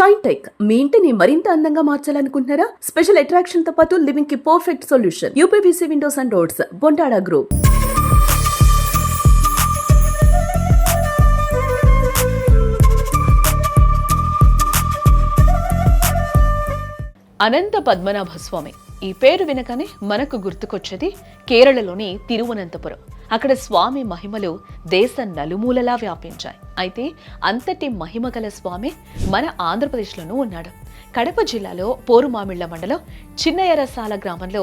Shine tech మీ ఇంటిని మరింత అందంగా మార్చాలనుకుంటున్నారా? స్పెషల్ అట్రాక్షన్ తో పాటు లివింగ్ కి perfect solution. UPVC windows and doors, Bontada group. Anantha Padmanabha Swamy ఈ పేరు వినగానే మనకు గుర్తుకొచ్చేది కేరళలోని తిరువనంతపురం. అక్కడ స్వామి మహిమలు దేశ నలుమూలలా వ్యాపించాయి. అయితే అంతటి మహిమ గల స్వామి మన ఆంధ్రప్రదేశ్లోనూ ఉన్నాడు. కడప జిల్లాలో పోరుమామిళ్ల మండలం చిన్న ఎర్రసాల గ్రామంలో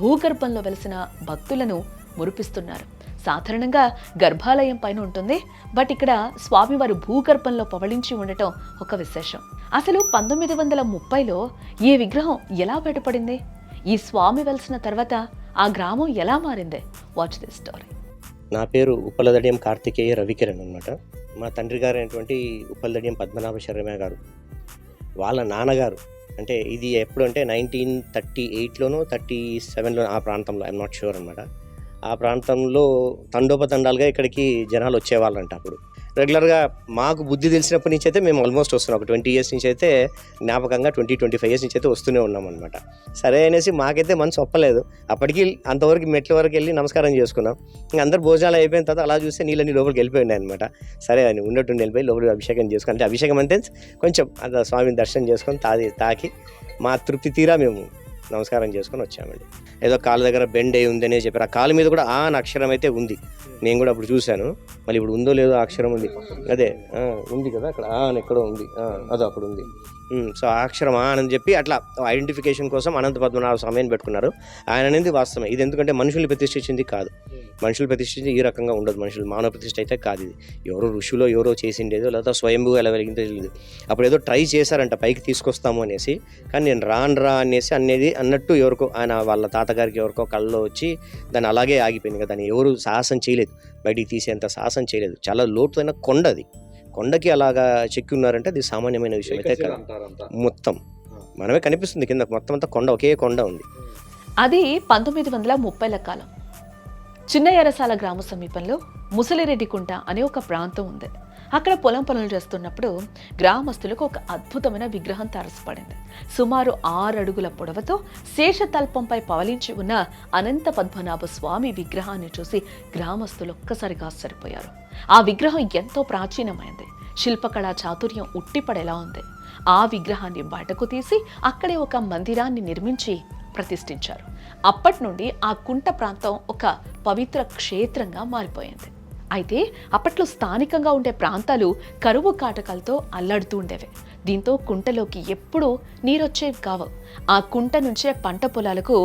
భూగర్భంలో వెలిసిన భక్తులను మురిపిస్తున్నారు. సాధారణంగా గర్భాలయం పైన ఉంటుంది, బట్ ఇక్కడ స్వామివారు భూగర్భంలో పవళించి ఉండటం ఒక విశేషం. అసలు 1930లో ఈ విగ్రహం ఎలా బయటపడింది? ఈ స్వామి వెలిసిన తర్వాత ఆ గ్రామం ఎలా మారింది? Watch this story. నా పేరు ఉప్పలదడియం కార్తికేయ రవికిరణ్ అనమాట. మా తండ్రి గారు అయినటువంటి ఉప్పలదడియం పద్మనాభ శర్మ గారు వాళ్ళ నాన్నగారు, అంటే ఇది ఎప్పుడు అంటే 1938లోనో 37లో ఆ ప్రాంతంలో, ఐఎమ్ నాట్ షూర్ అనమాట. ఆ ప్రాంతంలో తండోపతండాలుగా ఇక్కడికి జనాలు వచ్చేవాళ్ళంట. అప్పుడు రెగ్యులర్గా మాకు బుద్ధి తెలిసినప్పటి నుంచి అయితే మేము ఆల్మోస్ట్ వస్తున్నాం. ఒక 20 years నుంచి అయితే జ్ఞాపకంగా 20-25 years నుంచి అయితే వస్తూనే ఉన్నాం అనమాట. సరే అనేసి మాకైతే మనసు ఒప్పలేదు. అప్పటికి అంతవరకు మెట్ల వరకు వెళ్ళి నమస్కారం చేసుకున్నాం. ఇంకా అందరు భోజనాలు అయిపోయిన తర్వాత అలా చూస్తే నీళ్ళని లోపలికి వెళ్ళిపోయినాయి అనమాట. సరే అని ఉన్నట్టు వెళ్ళిపోయి లోపలికి అభిషేకం చేసుకుని, అంటే అభిషేకం అంటే కొంచెం అంత స్వామిని దర్శనం చేసుకొని తాకి మా తృప్తి తీరా మేము నమస్కారం చేసుకొని వచ్చామండి. ఏదో కాళ్ళ దగ్గర బెండ్ అయి ఉందనే చెప్పారు. ఆ కాళ్ళ మీద కూడా ఆ అక్షరం అయితే ఉంది. నేను కూడా అప్పుడు చూశాను. మళ్ళీ ఇప్పుడు ఉందో లేదో అక్షరం ఉంది. అదే ఉంది కదా అక్కడ అని ఎక్కడో ఉంది, అదో అప్పుడు ఉంది. సో ఆ అక్షరం అని చెప్పి అట్లా ఐడెంటిఫికేషన్ కోసం అనంత పద్మనాభ స్వామిని పెట్టుకున్నారు. ఆయన అనేది వాస్తవమే. ఇది ఎందుకంటే మనుషుల్ని ప్రతిష్ఠించింది కాదు. మనుషులు ప్రతిష్ఠించి ఈ రకంగా ఉండదు. మనుషులు మానవ ప్రతిష్ఠ అయితే కాదు. ఇది ఎవరో ఋషులో ఎవరో చేసిండేదో, లేదా స్వయంభూ ఎలా వెలిగిందో తెలియదు. అప్పుడు ఏదో ట్రై చేశారంట పైకి తీసుకొస్తాము అనేసి, కానీ నేను రా అనేసి అనేది అన్నట్టు ఎవరికో ఆయన వాళ్ళ తాతగారికి ఎవరికో కళ్ళలో వచ్చి దాన్ని అలాగే ఆగిపోయింది కదా. దాన్ని ఎవరు సాహసం చేయలేదు, బయటికి తీసేంత సాహసం చేయలేదు. చాలా లోతైన కొండ అది. కొండకి అలాగా చెక్కి ఉన్నారంటే అది సామాన్యమైన విషయం అయితే కాదు. మొత్తం మనమే కనిపిస్తుంది కింద, మొత్తం అంతా కొండ, ఒకే కొండ ఉంది. అది 1930ల కాలం. చిన్న ఎర్రసాల గ్రామ సమీపంలో ముసలిరెడ్డికుంట అనే ఒక ప్రాంతం ఉంది. అక్కడ పొలం పనులు చేస్తున్నప్పుడు గ్రామస్తులకు ఒక అద్భుతమైన విగ్రహం తారసపడింది. సుమారు 6 అడుగుల పొడవుతో శేషతల్పంపై పవలించి ఉన్న అనంత పద్మనాభ స్వామి విగ్రహాన్ని చూసి గ్రామస్తులు ఒక్కసారిగా ఆశ్చర్యపోయారు. ఆ విగ్రహం ఎంతో ప్రాచీనమైంది. శిల్పకళా చాతుర్యం ఉట్టిపడేలా ఉంది. ఆ విగ్రహాన్ని బయటకు తీసి అక్కడే ఒక మందిరాన్ని నిర్మించి ప్రతిష్ఠించారు. అప్పటి నుండి ఆ కుంట ప్రాంతం ఒక పవిత్ర క్షేత్రంగా మారిపోయింది. అయితే అప్పట్లో స్థానికంగా ఉండే ప్రాంతాలు కరువు కాటకాలతో అల్లాడుతూ ఉండేవి. దీంతో కుంటలోకి ఎప్పుడూ నీరొచ్చేవి కావు. ఆ కుంట నుంచే పంట పొలాలకు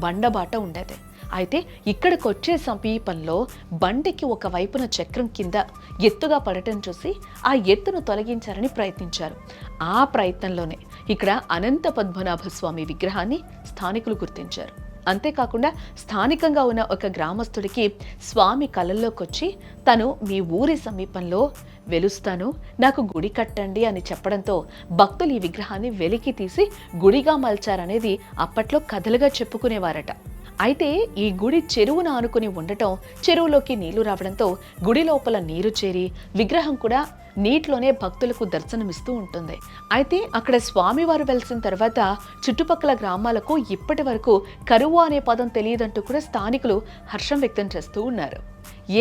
బండబాట ఉండేది. అయితే ఇక్కడికి వచ్చే సమీపంలో బండికి ఒక వైపున చక్రం కింద ఎత్తుగా పడటం చూసి ఆ ఎత్తును తొలగించాలని ప్రయత్నించారు. ఆ ప్రయత్నంలోనే ఇక్కడ అనంత పద్మనాభ స్వామి విగ్రహాన్ని స్థానికులు గుర్తించారు. అంతేకాకుండా స్థానికంగా ఉన్న ఒక గ్రామస్తుడికి స్వామి కళల్లోకి వచ్చి తను మీ ఊరి సమీపంలో వెలుస్తాను, నాకు గుడి కట్టండి అని చెప్పడంతో భక్తులు ఈ విగ్రహాన్ని వెలికి తీసి గుడిగా మలిచారనేది అప్పట్లో కథలుగా చెప్పుకునేవారట. అయితే ఈ గుడి చెరువును ఆనుకుని ఉండటం, చెరువులోకి నీళ్లు రావడంతో గుడి లోపల నీరు చేరి విగ్రహం కూడా నీటిలోనే భక్తులకు దర్శనమిస్తూ ఉంటుంది. అయితే అక్కడ స్వామివారు వెలిసిన తర్వాత చుట్టుపక్కల గ్రామాలకు ఇప్పటి వరకు కరువు అనే పదం తెలియదంటూ కూడా స్థానికులు హర్షం వ్యక్తం చేస్తూ ఉన్నారు.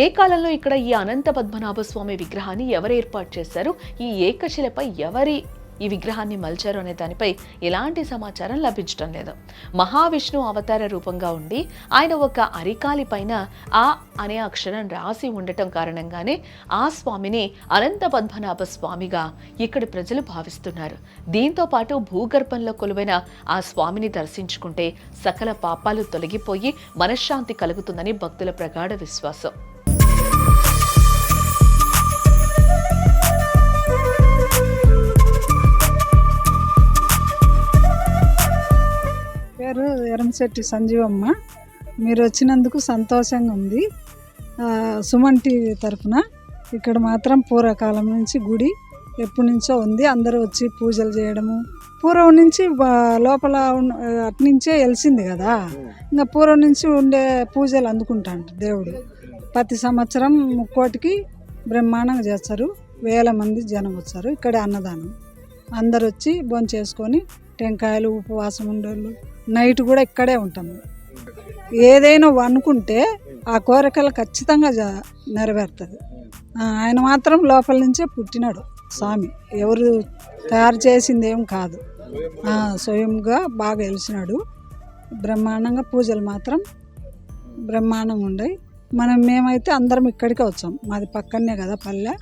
ఏ కాలంలో ఇక్కడ ఈ అనంత పద్మనాభ స్వామి విగ్రహాన్ని ఎవరు ఏర్పాటు చేశారు, ఈ ఏకశిలపై ఎవరి ఈ విగ్రహాన్ని మలిచారు అనే దానిపై ఎలాంటి సమాచారం లభించడం లేదు. మహావిష్ణు అవతార రూపంగా ఉండి ఆయన ఒక అరికాలి పైన ఆ అనే అక్షరం రాసి ఉండటం కారణంగానే ఆ స్వామిని అనంత పద్మనాభ స్వామిగా ఇక్కడి ప్రజలు భావిస్తున్నారు. దీంతో పాటు భూగర్భంలో కొలువైన ఆ స్వామిని దర్శించుకుంటే సకల పాపాలు తొలగిపోయి మనశ్శాంతి కలుగుతుందని భక్తుల ప్రగాఢ విశ్వాసం. పేరు ఎరంశెట్టి సంజీవమ్మ. మీరు వచ్చినందుకు సంతోషంగా ఉంది. సుమన్ టీవీ తరఫున ఇక్కడ మాత్రం పూర్వకాలం నుంచి గుడి ఎప్పటి నుంచో ఉంది. అందరూ వచ్చి పూజలు చేయడము, పూర్వం నుంచి లోపల అట్నుంచే వెలిసింది కదా, ఇంకా పూర్వం నుంచి ఉండే పూజలు అందుకుంటాంట దేవుడు. ప్రతి సంవత్సరం 3 కోటికి బ్రహ్మాండంగా చేస్తారు. 1000 మంది జనం వచ్చారు. ఇక్కడే అన్నదానం అందరు వచ్చి భోంచేసుకొని టెంకాయలు ఉపవాసం ఉండేళ్ళు నైట్ కూడా ఇక్కడే ఉంటాము. ఏదైనా అనుకుంటే ఆ కోరికలు ఖచ్చితంగా నెరవేరుతుంది. ఆయన మాత్రం లోపల నుంచే పుట్టినాడు స్వామి, ఎవరు తయారు చేసింది ఏం కాదు, స్వయంగా బాగా వెలిసినాడు. బ్రహ్మాండంగా పూజలు మాత్రం బ్రహ్మాండంగా ఉన్నాయి. మేమైతే అందరం ఇక్కడికే వచ్చాం, మాది పక్కనే కదా పల్లె.